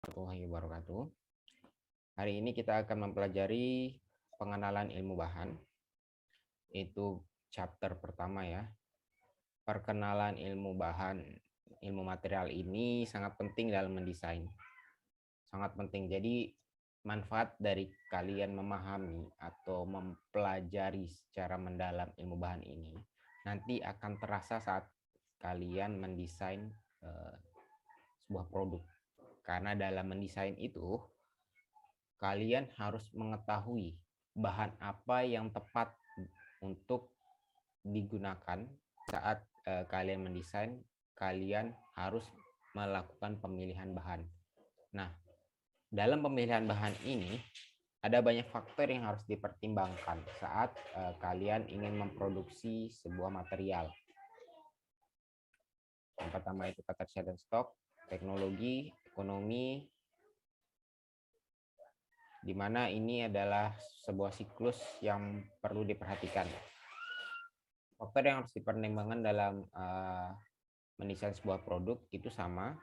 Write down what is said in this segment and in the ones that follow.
warahmatullahi wabarakatuh. Hari ini kita akan mempelajari pengenalan ilmu bahan. Itu chapter pertama ya. Perkenalan ilmu bahan, ilmu material ini sangat penting dalam mendesain. Sangat penting. Jadi manfaat dari kalian memahami atau mempelajari secara mendalam ilmu bahan ini nanti akan terasa saat kalian mendesain sebuah produk. Karena dalam mendesain itu kalian harus mengetahui bahan apa yang tepat untuk digunakan saat kalian mendesain. Kalian harus melakukan pemilihan bahan. Nah, dalam pemilihan bahan ini ada banyak faktor yang harus dipertimbangkan saat kalian ingin memproduksi sebuah material. Yang pertama itu ketersediaan stok, teknologi, ekonomi, di mana ini adalah sebuah siklus yang perlu diperhatikan. Faktor yang harus dipertimbangkan dalam mendesain sebuah produk itu sama: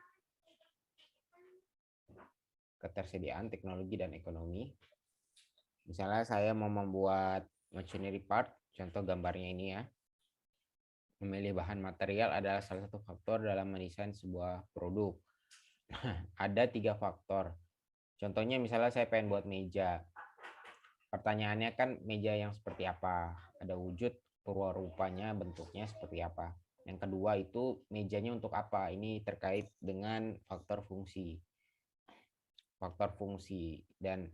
ketersediaan, teknologi, dan ekonomi. Misalnya saya mau membuat machinery part, contoh gambarnya ini ya. Memilih bahan material adalah salah satu faktor dalam mendesain sebuah produk. Ada 3 faktor. Contohnya misalnya saya pengen buat meja. Pertanyaannya kan meja yang seperti apa? Ada wujud, rupanya, bentuknya seperti apa? Yang kedua itu mejanya untuk apa? Ini terkait dengan faktor fungsi. Faktor fungsi. Dan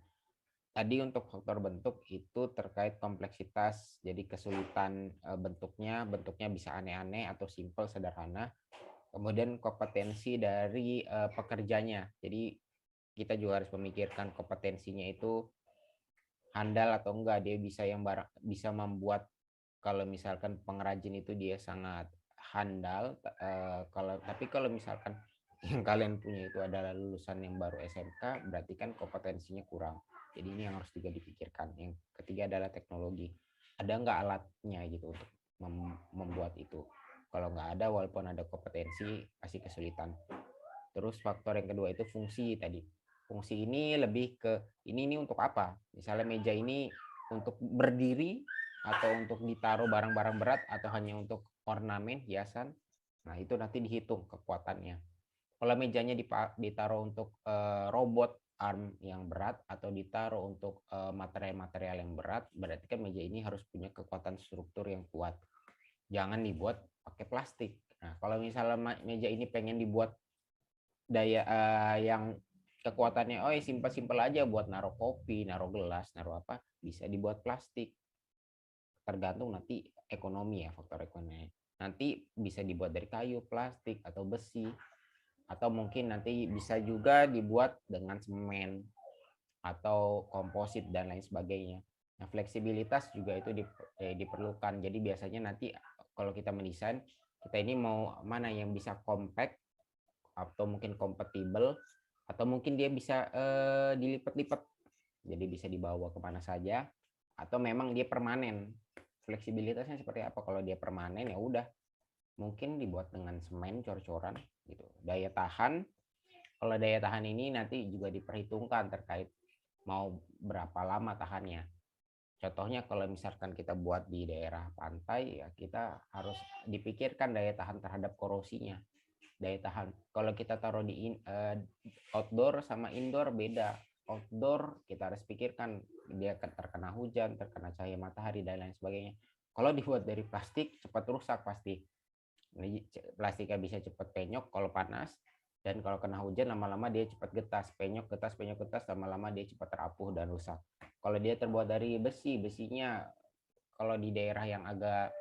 tadi untuk faktor bentuk itu terkait kompleksitas, jadi kesulitan bentuknya bisa aneh-aneh atau simple, sederhana. Kemudian kompetensi dari pekerjanya, jadi kita juga harus memikirkan kompetensinya itu handal atau enggak, dia bisa membuat. Kalau misalkan pengrajin itu dia sangat handal, kalau misalkan yang kalian punya itu adalah lulusan yang baru SMK, berarti kan kompetensinya kurang. Jadi ini yang harus juga dipikirkan. Yang ketiga adalah teknologi. Ada nggak alatnya gitu untuk membuat itu? Kalau nggak ada, walaupun ada kompetensi, pasti kesulitan. Terus faktor yang kedua itu fungsi tadi. Fungsi ini lebih ke ini untuk apa? Misalnya meja ini untuk berdiri atau untuk ditaruh barang-barang berat atau hanya untuk ornamen, hiasan. Nah, itu nanti dihitung kekuatannya. Kalau mejanya ditaruh untuk robot arm yang berat atau ditaruh untuk material-material yang berat, berarti kan meja ini harus punya kekuatan struktur yang kuat. Jangan dibuat pakai plastik. Nah, kalau misalnya meja ini pengen dibuat daya yang kekuatannya simpel-simpel aja buat naruh kopi, naruh gelas, naruh apa, bisa dibuat plastik. Tergantung nanti ekonomi ya, faktor ekonomi. Nanti bisa dibuat dari kayu, plastik, atau besi. Atau mungkin nanti bisa juga dibuat dengan semen atau komposit dan lain sebagainya. Nah, fleksibilitas juga itu diperlukan. Jadi biasanya nanti kalau kita mendesain, kita ini mau mana yang bisa compact atau mungkin compatible, atau mungkin dia bisa dilipat-lipat. Jadi bisa dibawa kemana saja, atau memang dia permanen. Fleksibilitasnya seperti apa? Kalau dia permanen ya udah, mungkin dibuat dengan semen cor-coran gitu. Daya tahan, kalau daya tahan ini nanti juga diperhitungkan terkait mau berapa lama tahannya. Contohnya kalau misalkan kita buat di daerah pantai ya, kita harus dipikirkan daya tahan terhadap korosinya. Daya tahan kalau kita taruh di outdoor sama indoor beda. Outdoor kita harus pikirkan dia terkena hujan, terkena cahaya matahari dan lain sebagainya. Kalau dibuat dari plastik cepat rusak pasti. Plastiknya bisa cepat penyok kalau panas, dan kalau kena hujan lama-lama dia cepat getas, penyok getas, lama-lama dia cepat terapuh dan rusak. Kalau dia terbuat dari besinya kalau di daerah yang agak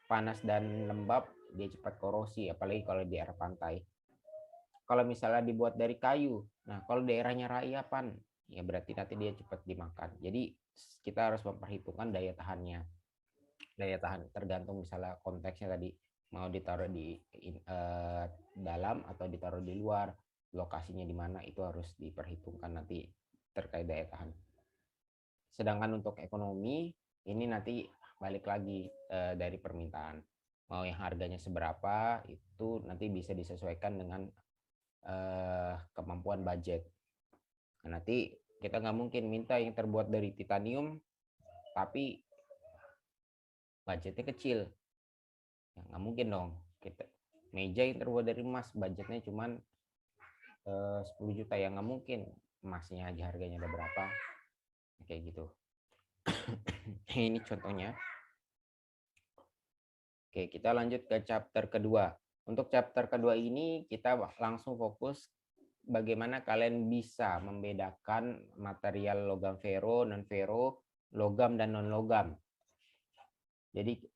panas dan lembab dia cepat korosi, apalagi kalau di daerah pantai. Kalau misalnya dibuat dari kayu, nah kalau daerahnya raiapan ya berarti nanti dia cepat dimakan. Jadi kita harus memperhitungkan daya tahannya. Daya tahan tergantung misalnya konteksnya tadi, mau ditaruh di dalam atau ditaruh di luar, lokasinya di mana, itu harus diperhitungkan nanti terkait daya tahan. Sedangkan untuk ekonomi ini nanti balik lagi dari permintaan, mau yang harganya seberapa itu nanti bisa disesuaikan dengan kemampuan budget. Nah, nanti kita nggak mungkin minta yang terbuat dari titanium tapi budgetnya kecil, ya, nggak mungkin dong. Kita meja yang terbuat dari emas budgetnya cuma 10 juta, ya nggak mungkin. Emasnya aja harganya ada berapa, kayak gitu. Ini contohnya. Oke, kita lanjut ke chapter kedua. Untuk chapter kedua ini kita langsung fokus bagaimana kalian bisa membedakan material logam fero, non fero, logam dan non logam. Jadi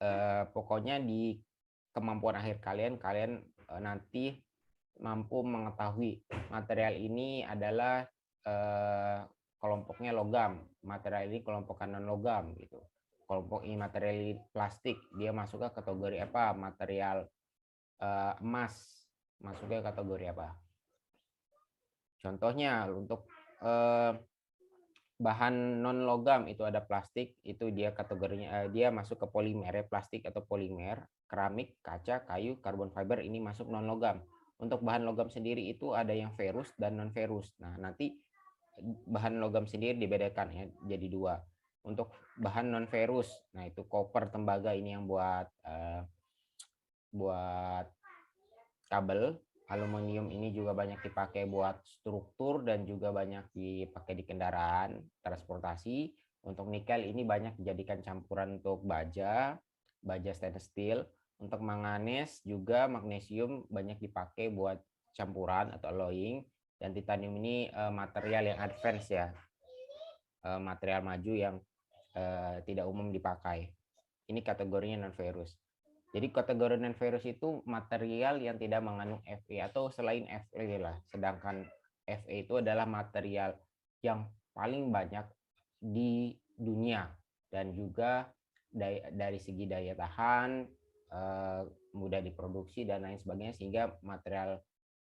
pokoknya di kemampuan akhir kalian nanti mampu mengetahui material ini adalah kelompoknya logam, material ini kelompoknya non logam gitu. Kelompok ini material plastik, dia masuk ke kategori apa? Material emas masuknya kategori apa? Contohnya untuk bahan non logam itu ada plastik, itu dia kategorinya dia masuk ke polimer ya, plastik atau polimer, keramik, kaca, kayu, karbon fiber ini masuk non logam. Untuk bahan logam sendiri itu ada yang ferus dan non ferus. Nah, nanti bahan logam sendiri dibedakan ya jadi dua. Untuk bahan non ferus, nah itu koper, tembaga ini yang buat kabel. Aluminium ini juga banyak dipakai buat struktur dan juga banyak dipakai di kendaraan transportasi. Untuk nikel ini banyak dijadikan campuran untuk baja stainless steel. Untuk manganes juga magnesium banyak dipakai buat campuran atau alloying. Dan titanium ini material yang advance ya, material maju yang tidak umum dipakai. Ini kategorinya non ferrous. Jadi kategori non ferrous itu material yang tidak mengandung Fe atau selain Fe lah. Sedangkan Fe itu adalah material yang paling banyak di dunia dan juga dari segi daya tahan, mudah diproduksi dan lain sebagainya, sehingga material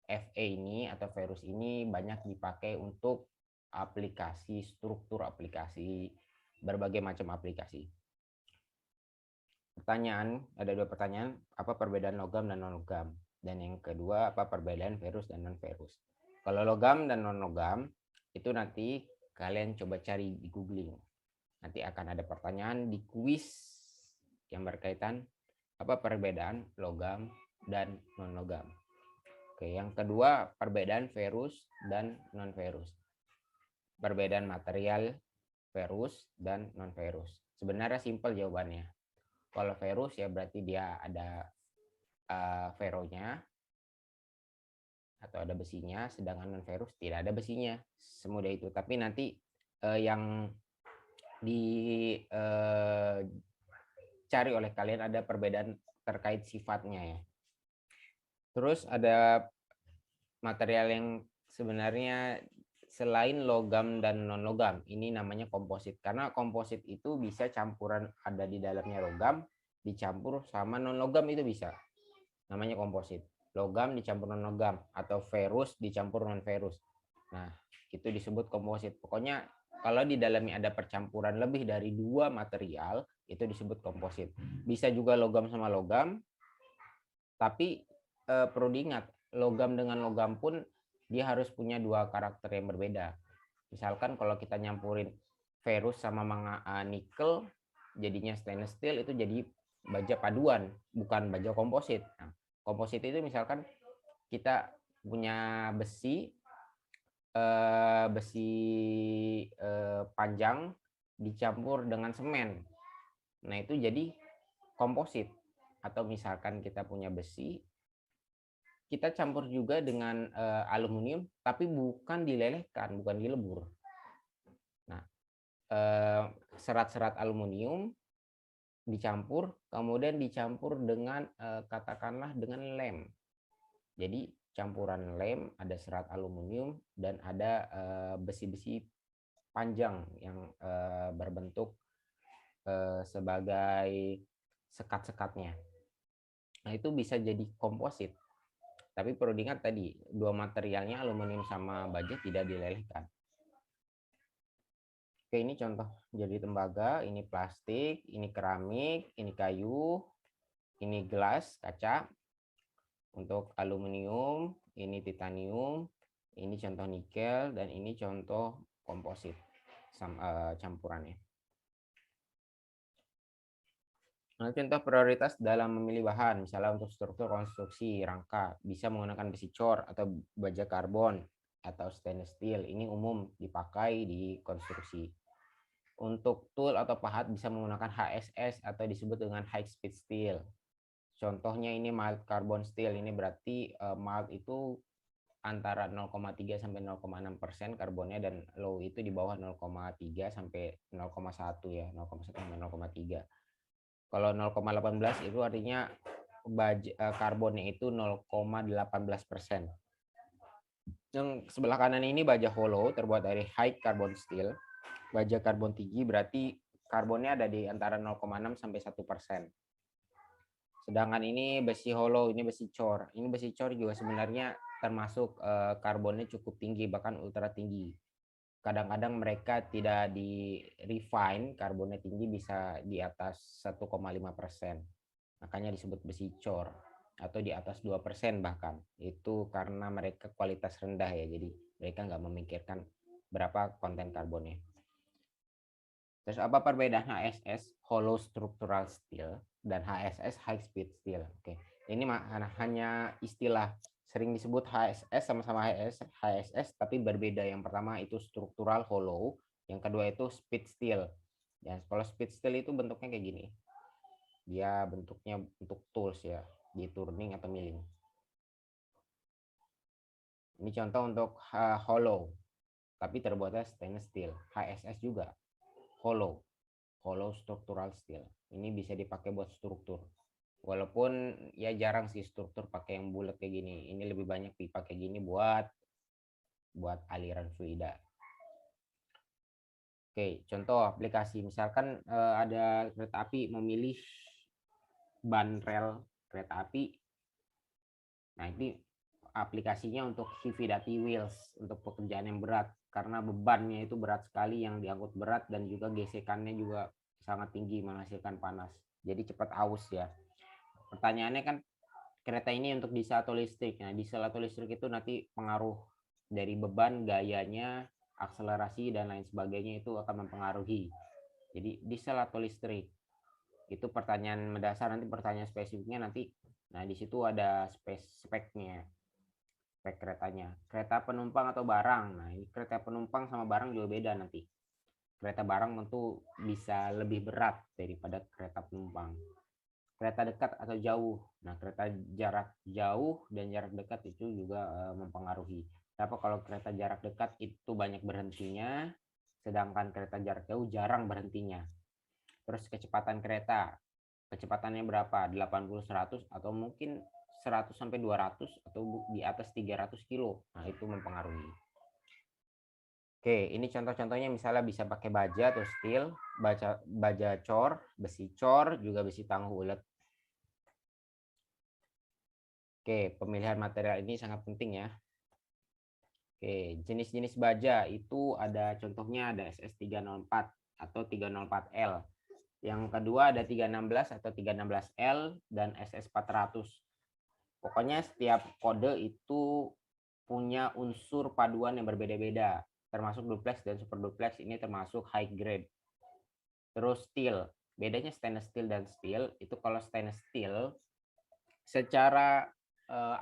Fe ini atau ferrous ini banyak dipakai untuk aplikasi, struktur aplikasi, berbagai macam aplikasi. Pertanyaan, ada dua pertanyaan, apa perbedaan logam dan non logam? Dan yang kedua, apa perbedaan ferrous dan non ferrous? Kalau logam dan non logam itu nanti kalian coba cari di googling. Nanti akan ada pertanyaan di kuis yang berkaitan apa perbedaan logam dan non logam. Oke, yang kedua perbedaan ferrous dan non ferrous. Perbedaan material ferrous dan non ferrous. Sebenarnya simpel jawabannya. Kalau ferrous ya berarti dia ada feronya atau ada besinya, sedangkan non ferrous tidak ada besinya. Semudah itu. Tapi nanti yang dicari oleh kalian ada perbedaan terkait sifatnya ya. Terus ada material yang sebenarnya selain logam dan non logam, ini namanya komposit. Karena komposit itu bisa campuran ada di dalamnya logam dicampur sama non logam, itu bisa. Namanya komposit. Logam dicampur non logam atau ferrous dicampur non ferrous. Nah, itu disebut komposit. Pokoknya kalau di dalamnya ada percampuran lebih dari dua material, itu disebut komposit. Bisa juga logam sama logam, tapi perlu diingat, logam dengan logam pun dia harus punya dua karakter yang berbeda. Misalkan kalau kita nyampurin ferrous sama nikel, jadinya stainless steel, itu jadi baja paduan, bukan baja komposit. Nah, komposit itu misalkan kita punya besi panjang dicampur dengan semen. Nah, itu jadi komposit. Atau misalkan kita punya besi, kita campur juga dengan aluminium, tapi bukan dilelehkan, bukan dilebur. Nah, serat-serat aluminium dicampur, kemudian dicampur dengan katakanlah dengan lem. Jadi campuran lem, ada serat aluminium dan ada besi-besi panjang yang berbentuk sebagai sekat-sekatnya. Nah, itu bisa jadi komposit. Tapi perlu diingat tadi, dua materialnya aluminium sama baja tidak dilelehkan. Oke, ini contoh jadi tembaga, ini plastik, ini keramik, ini kayu, ini gelas, kaca. Untuk aluminium, ini titanium, ini contoh nikel, dan ini contoh komposit campurannya. Nah, contoh prioritas dalam memilih bahan, misalnya untuk struktur konstruksi rangka, bisa menggunakan besi cor atau baja karbon atau stainless steel. Ini umum dipakai di konstruksi. Untuk tool atau pahat bisa menggunakan HSS atau disebut dengan high speed steel. Contohnya ini mild carbon steel. Ini berarti mild itu antara 0,3 sampai 0,6% karbonnya, dan low itu di bawah 0,3 sampai 0,1 ya, 0,1 sampai 0,3. Kalau 0,18 itu artinya karbonnya itu 0,18%. Yang sebelah kanan ini baja hollow terbuat dari high carbon steel. Baja karbon tinggi berarti karbonnya ada di antara 0,6 sampai 1%. Sedangkan ini besi hollow, ini besi cor. Ini besi cor juga sebenarnya termasuk karbonnya cukup tinggi, bahkan ultra tinggi. Kadang-kadang mereka tidak di refine, karbonnya tinggi bisa di atas 1,5%. Makanya disebut besi cor, atau di atas 2% bahkan. Itu karena mereka kualitas rendah ya, jadi mereka nggak memikirkan berapa konten karbonnya. Terus apa perbedaan HSS, hollow structural steel, dan HSS, high speed steel? Oke, ini hanya istilah, sering disebut HSS, sama-sama HSS, tapi berbeda. Yang pertama itu struktural hollow, yang kedua itu speed steel. Dan kalau speed steel itu bentuknya kayak gini. Dia bentuknya untuk tools ya, di turning atau milling. Ini contoh untuk hollow, tapi terbuatnya stainless steel. HSS juga hollow structural steel. Ini bisa dipakai buat struktur. Walaupun ya jarang sih struktur pakai yang bulat kayak gini. Ini lebih banyak dipakai gini buat aliran fluida. Oke, contoh aplikasi. Misalkan ada kereta api memilih ban rel kereta api. Nah, ini aplikasinya untuk heavy duty wheels, untuk pekerjaan yang berat, karena bebannya itu berat sekali, yang diangkut berat, dan juga gesekannya juga sangat tinggi, menghasilkan panas, jadi cepat aus ya. Pertanyaannya kan, kereta ini untuk diesel atau listrik? Nah, diesel atau listrik itu nanti pengaruh dari beban, gayanya, akselerasi, dan lain sebagainya itu akan mempengaruhi. Jadi diesel atau listrik itu pertanyaan mendasar. Nanti pertanyaan spesifiknya nanti, nah di situ ada speknya, spek keretanya. Kereta penumpang atau barang. Nah, ini kereta penumpang sama barang juga beda nanti. Kereta barang tentu bisa lebih berat daripada kereta penumpang. Kereta dekat atau jauh. Nah, kereta jarak jauh dan jarak dekat itu juga mempengaruhi. Tapi kalau kereta jarak dekat itu banyak berhentinya, sedangkan kereta jarak jauh jarang berhentinya. Terus kecepatan kereta. Kecepatannya berapa? 80-100 atau mungkin 100 sampai 200 atau di atas 300 kilo. Nah, itu mempengaruhi. Oke, ini contoh-contohnya, misalnya bisa pakai baja atau steel, baja cor, besi cor, juga besi tangguh ulet. Oke, pemilihan material ini sangat penting ya. Oke, jenis-jenis baja itu ada contohnya, ada SS304 atau 304L. Yang kedua ada 316 atau 316L dan SS400. Pokoknya setiap kode itu punya unsur paduan yang berbeda-beda, termasuk duplex dan super duplex, ini termasuk high grade. Terus steel, bedanya stainless steel dan steel itu, kalau stainless steel secara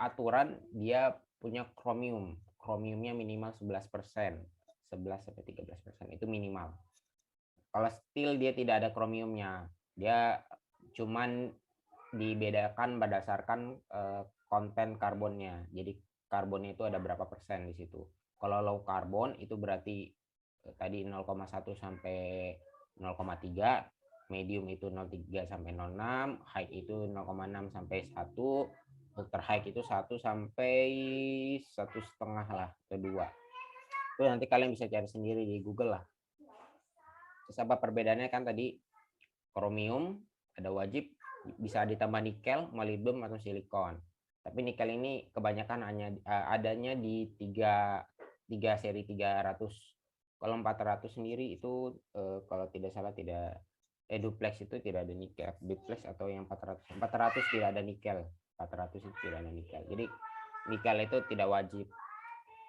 aturan dia punya kromium. Kromiumnya minimal 11%, 11 sampai 13% itu minimal. Kalau steel dia tidak ada kromiumnya, dia cuman dibedakan berdasarkan konten karbonnya. Jadi karbonnya itu ada berapa persen di situ. Kalau low carbon itu berarti tadi 0,1 sampai 0,3, medium itu 0,3 sampai 0,6, high itu 0,6 sampai 1, ultra high itu 1 sampai 1,5 lah atau 2. Itu nanti kalian bisa cari sendiri di Google lah. Terus apa perbedaannya kan tadi, kromium ada wajib, bisa ditambah nikel, molybdenum atau silikon. Tapi nikel ini kebanyakan hanya adanya di 3 seri 300. Kalau 400 sendiri itu kalau tidak salah duplex itu tidak ada nikel. Duplex atau yang 400 tidak ada nikel. 400 itu tidak ada nikel. Jadi nikel itu tidak wajib.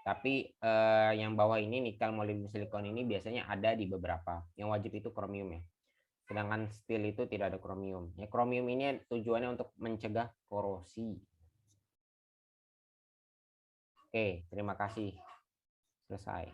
Tapi yang bawah ini nikel molybdenum silikon ini biasanya ada di beberapa. Yang wajib itu kromium ya. Sedangkan steel itu tidak ada kromium. Ya, kromium ini tujuannya untuk mencegah korosi. Oke, terima kasih. Selesai.